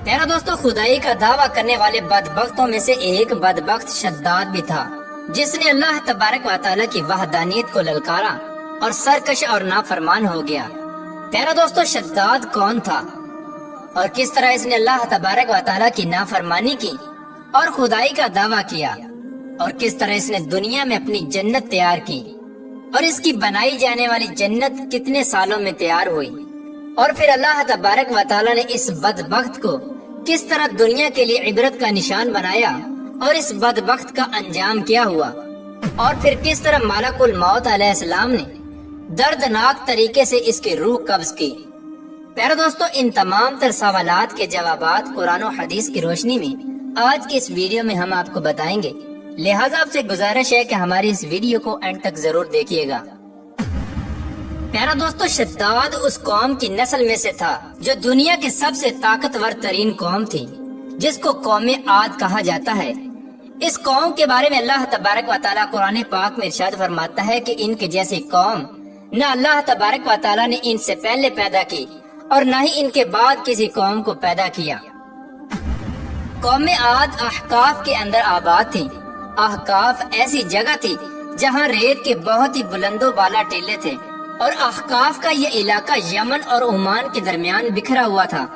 प्यारा दोस्तों, खुदाई का दावा करने वाले बदबख्तों में से एक बदबख्त शद्दाद भी था, जिसने अल्लाह तबारक व तआला की वहदानियत को ललकारा और सरकश और नाफरमान हो गया। प्यारा दोस्तों, शद्दाद कौन था और किस तरह इसने अल्लाह तबारक व तआला की नाफरमानी की और खुदाई का दावा किया, और किस तरह इसने दुनिया में अपनी जन्नत तैयार की और इसकी बनाई जाने वाली जन्नत कितने सालों में तैयार हुई, और फिर अल्लाह तबारक व तआला ने इस बदबख्त को किस तरह दुनिया के लिए इबरत का निशान बनाया और इस बदबख्त का अंजाम क्या हुआ, और फिर किस तरह मलकुल मौत अलैहिस्सलाम ने दर्दनाक तरीके से इसकी रूह कब्ज की। प्यारे दोस्तों, इन तमाम तर सवालात के जवाबात कुरान और हदीस की रोशनी में आज की इस वीडियो में हम आपको बताएंगे। लिहाजा आपसे गुजारिश है कि हमारी इस वीडियो को एंड तक जरूर देखिएगा। प्यारा दोस्तों, शद्दाद उस कौम की नस्ल में से था जो दुनिया की सबसे ताकतवर तरीन कौम थी, जिसको कौमे आद कहा जाता है। इस कौम के बारे में अल्लाह तबारक व तआला कुरान पाक में इरशाद फरमाता है कि इनके जैसी कौम न अल्लाह तबारक व तआला ने इनसे पहले पैदा की और न ही इनके बाद किसी कौम को पैदा किया। कौमे आद अहकाफ के अंदर आबाद थी। अहकाफ ऐसी जगह थी जहाँ रेत के बहुत ही बुलंदो बाला टीले थे, और अहकाफ का ये इलाका यमन और ओमान के दरमियान बिखरा हुआ था।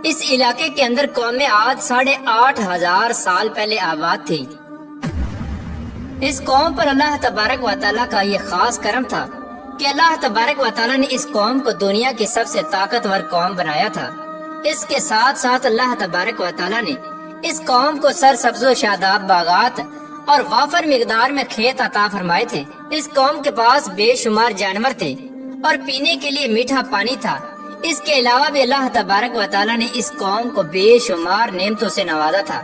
इस इलाके के अंदर कौमे आद 8,500 साल पहले आबाद थी। इस कौम पर अल्लाह तबारक व तआला का ये खास करम था कि अल्लाह तबारक व तआला ने इस कौम को दुनिया की सबसे ताकतवर कौम बनाया था। इसके साथ साथ अल्लाह तबारक व तआला ने इस कौम को सरसब्ज़ो शादाब बागात और वाफर मिकदार में खेत अता फरमाए थे। इस कौम के पास बेशुमार जानवर थे और पीने के लिए मीठा पानी था। इसके अलावा भी अल्लाह तबारक व तआला ने इस कौम को बेशुमार नेमतों से नवाजा था।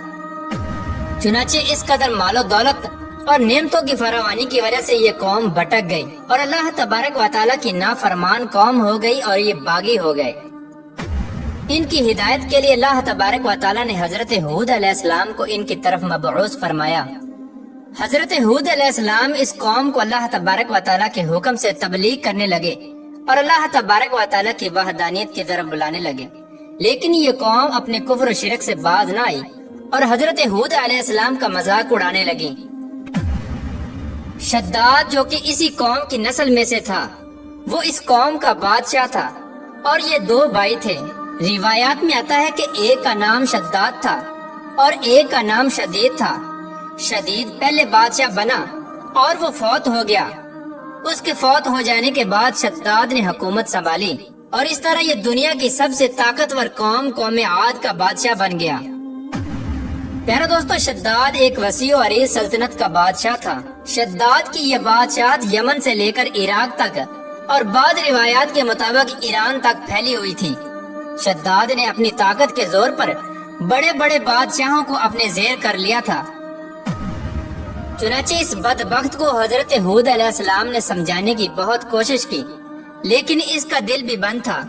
चुनाचे इस कदर मालो दौलत और नेमतों की फरावानी की वजह से ये कौम भटक गई और अल्लाह तबारक व तआला की नाफरमान कौम हो गई और ये बागी हो गए। इनकी हिदायत के लिए अल्लाह तबारक व तआला ने हजरत हूद अलैहिस्सलाम को इनकी तरफ मबऊस फरमाया। हजरत हूद अलैहिस्सलाम इस कौम को अल्लाह तबारक व तआला के हुक्म से तबलीग करने लगे और अल्लाह तबारक व तआला की वहदानियत की तरफ बुलाने लगे, लेकिन ये कौम अपने कुफ्र और शिरक से बाज न आई और हजरत हूद अलैहिस्सलाम का मजाक उड़ाने लगी। शद्दाद जो कि इसी कौम की नस्ल में से था, वो इस कौम का बादशाह था और ये 2 भाई थे। रिवायात में आता है कि एक का नाम शद्दाद था और एक का नाम शदीद था। शदीद पहले बादशाह बना और वो फौत हो गया। उसके फौत हो जाने के बाद शद्दाद ने हुकूमत संभाली और इस तरह ये दुनिया की सबसे ताकतवर कौम कौमे आद का बादशाह बन गया। प्यारा दोस्तों, शद्दाद एक वसी और अरीज सल्तनत का बादशाह था। शद्दाद की यह बादशाहत यमन से लेकर इराक तक और बाद रिवायात के मुताबिक ईरान तक फैली हुई थी। शद्दाद ने अपनी ताकत के जोर पर बड़े बड़े बादशाहों को अपने जेर कर लिया था। चुनाचे इस बदबख्त को हजरत हूद अलैहिस्सलाम ने समझाने की बहुत कोशिश की, लेकिन इसका दिल भी बंद था।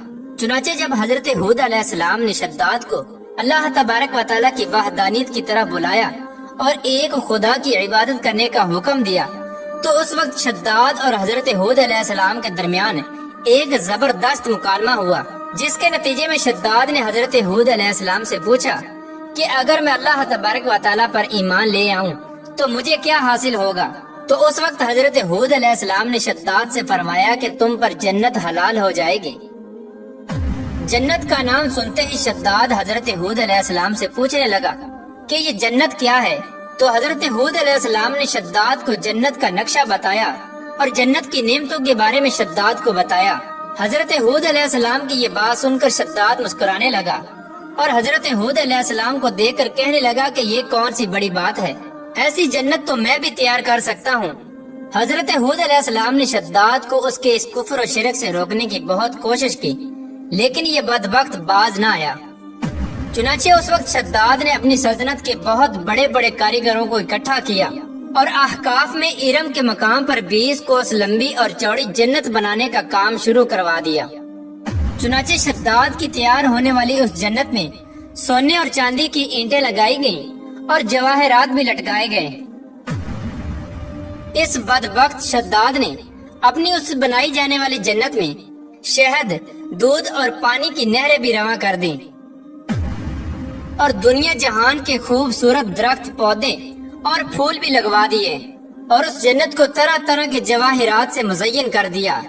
चुनाचे जब हजरत हूद अलैहिस्सलाम ने शद्दाद को अल्लाह तबारक व तआला की वहदानियत की तरफ बुलाया और एक खुदा की इबादत करने का हुक्म दिया, तो उस वक्त शद्दाद और हजरत हूद अलैहिस्सलाम के दरमियान एक जबरदस्त मुकालमा हुआ, जिसके नतीजे में शद्दाद ने हजरत हूद अलैहिस्सलाम से पूछा कि अगर मैं अल्लाह तबारक व तआला पर ईमान ले आऊं तो मुझे क्या हासिल होगा। तो उस वक्त हजरत हूद अलैहिस्सलाम ने शद्दाद से फरमाया कि तुम पर जन्नत हलाल हो जाएगी। जन्नत का नाम सुनते ही शद्दाद हजरत हूद अलैहिस्सलाम से पूछने लगा कि ये जन्नत क्या है। तो हजरत हूद अलैहिस्सलाम ने शद्दाद को जन्नत का नक्शा बताया और जन्नत की नेमतों के बारे में शद्दाद को बताया। हजरत हूद अलैहिस्सलाम की ये बात सुनकर शद्दाद मुस्कुराने लगा और हजरत हूद अलैहिस्सलाम को देखकर कहने लगा कि ये कौन सी बड़ी बात है, ऐसी जन्नत तो मैं भी तैयार कर सकता हूँ। हजरत हूद अलैहिस्सलाम ने शद्दाद को उसके इस कुफ्र और शिरक से रोकने की बहुत कोशिश की, लेकिन ये बदबख्त बाज न आया। चुनाचे उस वक्त शद्दाद ने अपनी सल्तनत के बहुत बड़े बड़े कारीगरों को इकट्ठा किया और अहकाफ में इरम के मकाम पर 20 कोस लंबी और चौड़ी जन्नत बनाने का काम शुरू करवा दिया। चुनाचे शद्दाद की तैयार होने वाली उस जन्नत में सोने और चांदी की ईंटें लगाई गयी और जवाहरात भी लटकाए गए। इस बदबख्त शद्दाद ने अपनी उस बनाई जाने वाली जन्नत में शहद, दूध और पानी की नहरें भी रवा कर दी। اور دنیا جہان کے خوبصورت درخت پودے اور پھول بھی لگوا دیے اور اس جنت کو طرح طرح کے جواہرات سے مزین کر دیا۔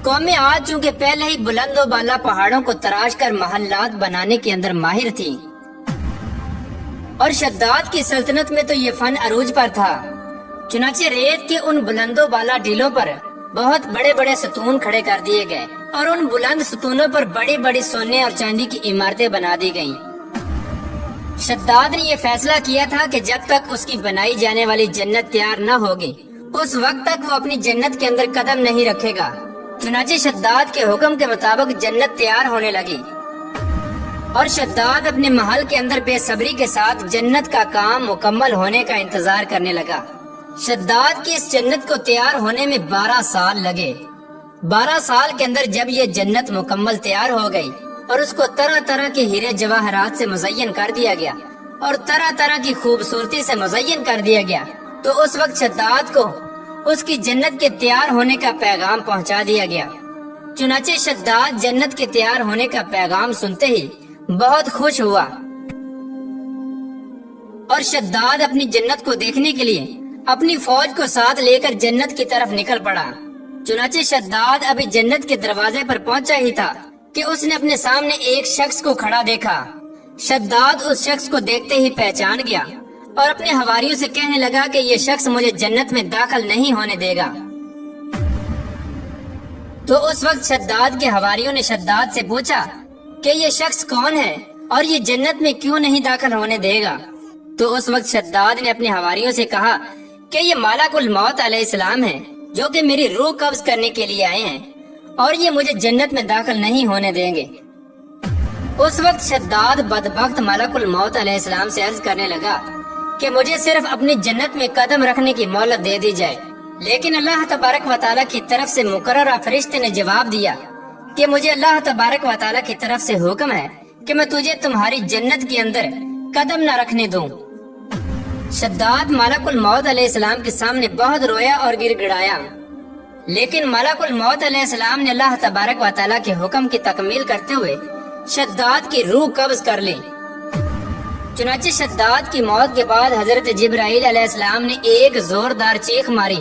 قوم عاد چونکہ پہلے ہی بلند و بالا پہاڑوں کو تراش کر محلات بنانے کے اندر ماہر تھی، اور شداد کی سلطنت میں تو یہ فن عروج پر تھا، چنانچہ ریت کے ان بلند و بالا ٹیلوں پر بہت بڑے بڑے ستون کھڑے کر دیے گئے اور ان بلند ستونوں پر بڑی بڑی سونے اور چاندی کی عمارتیں بنا دی گئیں۔ شداد نے یہ فیصلہ کیا تھا کہ جب تک اس کی بنائی جانے والی جنت تیار نہ ہوگی اس وقت تک وہ اپنی جنت کے اندر قدم نہیں رکھے گا۔ چنانچہ شداد کے حکم کے مطابق جنت تیار ہونے لگی اور شداد اپنے محل کے اندر بے صبری کے ساتھ جنت کا کام مکمل ہونے کا انتظار کرنے لگا۔ شداد کی اس جنت کو تیار ہونے میں 12 سال لگے۔ 12 سال کے اندر جب یہ جنت مکمل تیار ہو گئی اور اس کو طرح طرح کے ہیرے جواہرات سے مزین کر دیا گیا اور طرح طرح کی خوبصورتی سے مزین کر دیا گیا، تو اس وقت شداد کو اس کی جنت کے تیار ہونے کا پیغام پہنچا دیا گیا۔ چنانچہ شداد جنت کے تیار ہونے کا پیغام سنتے ہی بہت خوش ہوا اور شداد اپنی جنت کو دیکھنے کے لیے اپنی فوج کو ساتھ لے کر جنت کی طرف نکل پڑا۔ چنانچہ شداد ابھی جنت کے دروازے پر پہنچا ہی تھا کہ اس نے اپنے سامنے ایک شخص کو کھڑا دیکھا۔ شداد اس شخص کو دیکھتے ہی پہچان گیا اور اپنے حواریوں سے کہنے لگا کہ یہ شخص مجھے جنت میں داخل نہیں ہونے دے گا۔ تو اس وقت شداد کے حواریوں نے شداد سے پوچھا کہ یہ شخص کون ہے اور یہ جنت میں کیوں نہیں داخل ہونے دے گا؟ تو اس وقت شداد نے اپنے حواریوں سے کہا کہ یہ ملک الموت علیہ السلام ہے جو کہ میری روح قبض کرنے کے لیے آئے ہیں اور یہ مجھے جنت میں داخل نہیں ہونے دیں گے۔ اس وقت شداد بدبخت ملک الموت علیہ السلام سے عرض کرنے لگا کہ مجھے صرف اپنی جنت میں قدم رکھنے کی مہلت دے دی جائے، لیکن اللہ تبارک و تعالیٰ کی طرف سے مقررہ فرشتے نے جواب دیا کہ مجھے اللہ تبارک و تعالیٰ کی طرف سے حکم ہے کہ میں تجھے تمہاری جنت کے اندر قدم نہ رکھنے دوں۔ شداد ملک الموت علیہ السلام کے سامنے بہت رویا اور گر گڑایا، لیکن ملک الموت علیہ السلام نے اللہ تبارک و تعالیٰ کے حکم کی تکمیل کرتے ہوئے شداد کی روح قبض کر لی۔ چنانچہ شداد کی موت کے بعد حضرت جبرائیل علیہ السلام نے ایک زوردار چیخ ماری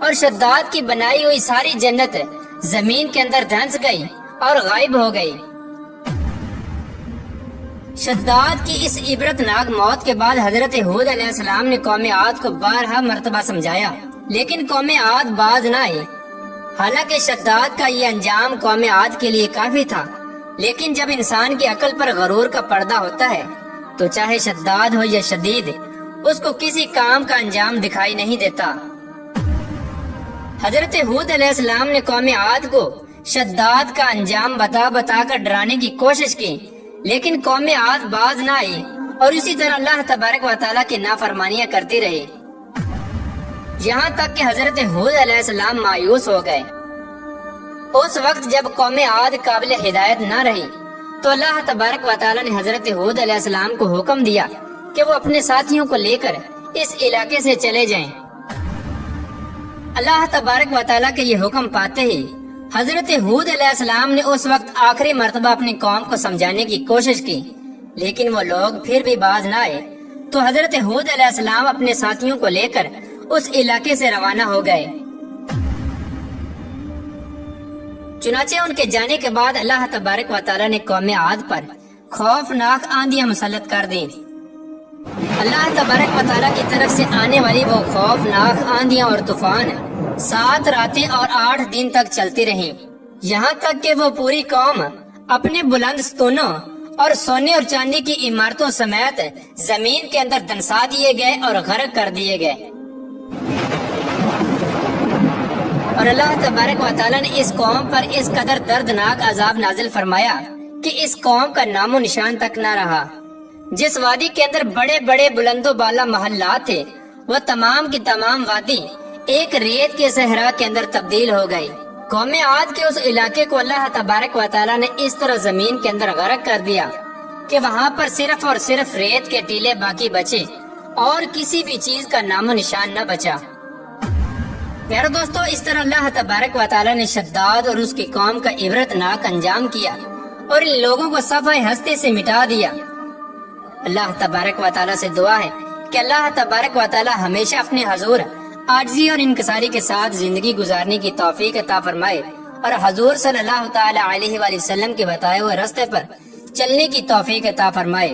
اور شداد کی بنائی ہوئی ساری جنت زمین کے اندر دھنس گئی اور غائب ہو گئی۔ شداد کی اس عبرتناک موت کے بعد حضرت ہود علیہ السلام نے قوم عاد کو بارہا مرتبہ سمجھایا، لیکن قوم عاد باز نہ آئی۔ حالانکہ شداد کا یہ انجام قوم عاد کے لیے کافی تھا، لیکن جب انسان کی عقل پر غرور کا پردہ ہوتا ہے تو چاہے شداد ہو یا شدید، اس کو کسی کام کا انجام دکھائی نہیں دیتا۔ حضرت ہود علیہ السلام نے قوم عاد کو شداد کا انجام بتا بتا کر ڈرانے کی کوشش کی، لیکن قوم عاد باز نہ آئی اور اسی طرح اللہ تبارک و تعالیٰ کی نافرمانیاں کرتی رہی، یہاں تک کہ حضرت ہود علیہ السلام مایوس ہو گئے۔ اس وقت جب قوم عاد قابل ہدایت نہ رہی تو اللہ تبارک و تعالیٰ نے حضرت ہود علیہ السلام کو حکم دیا کہ وہ اپنے ساتھیوں کو لے کر اس علاقے سے چلے جائیں۔ اللہ تبارک و تعالیٰ کے یہ حکم پاتے ہی حضرت ہود علیہ السلام نے اس وقت آخری مرتبہ اپنی قوم کو سمجھانے کی کوشش کی، لیکن وہ لوگ پھر بھی باز نہ آئے، تو حضرت ہود علیہ السلام اپنے ساتھیوں کو لے کر اس علاقے سے روانہ ہو گئے۔ چنانچہ ان کے جانے کے بعد اللہ تبارک و تعالیٰ نے قوم عاد پر خوفناک آندیاں مسلط کر دیں۔ اللہ تبارک و تعالیٰ کی طرف سے آنے والی وہ خوفناک آندیاں اور طوفان 7 راتیں اور 8 دن تک چلتی رہیں، یہاں تک کہ وہ پوری قوم اپنے بلند ستونوں اور سونے اور چاندی کی عمارتوں سمیت زمین کے اندر دنسا دیے گئے اور غرق کر دیے گئے۔ اور اللہ تبارک و تعالیٰ نے اس قوم پر اس قدر دردناک عذاب نازل فرمایا کہ اس قوم کا نام و نشان تک نہ رہا۔ جس وادی کے اندر بڑے بڑے بلند و بالا محلات تھے، وہ تمام کی تمام وادی ایک ریت کے صحرا کے اندر تبدیل ہو گئی۔ قوم عاد کے اس علاقے کو اللہ تبارک و تعالیٰ نے اس طرح زمین کے اندر غرق کر دیا کہ وہاں پر صرف اور صرف ریت کے ٹیلے باقی بچے اور کسی بھی چیز کا نام و نشان نہ بچا۔ پیارے دوستو، اس طرح اللہ تبارک و تعالیٰ نے شداد اور اس کی قوم کا عبرتناک انجام کیا اور ان لوگوں کو صفحہ ہستی سے مٹا دیا۔ اللہ تبارک و تعالیٰ سے دعا ہے کہ اللہ تبارک و تعالیٰ ہمیشہ اپنے حضور عاجزی اور انکساری کے ساتھ زندگی گزارنے کی توفیق عطا فرمائے، اور حضور صلی اللہ تعالی علیہ وآلہ وسلم کے بتائے ہوئے راستے پر چلنے کی توفیق عطا فرمائے۔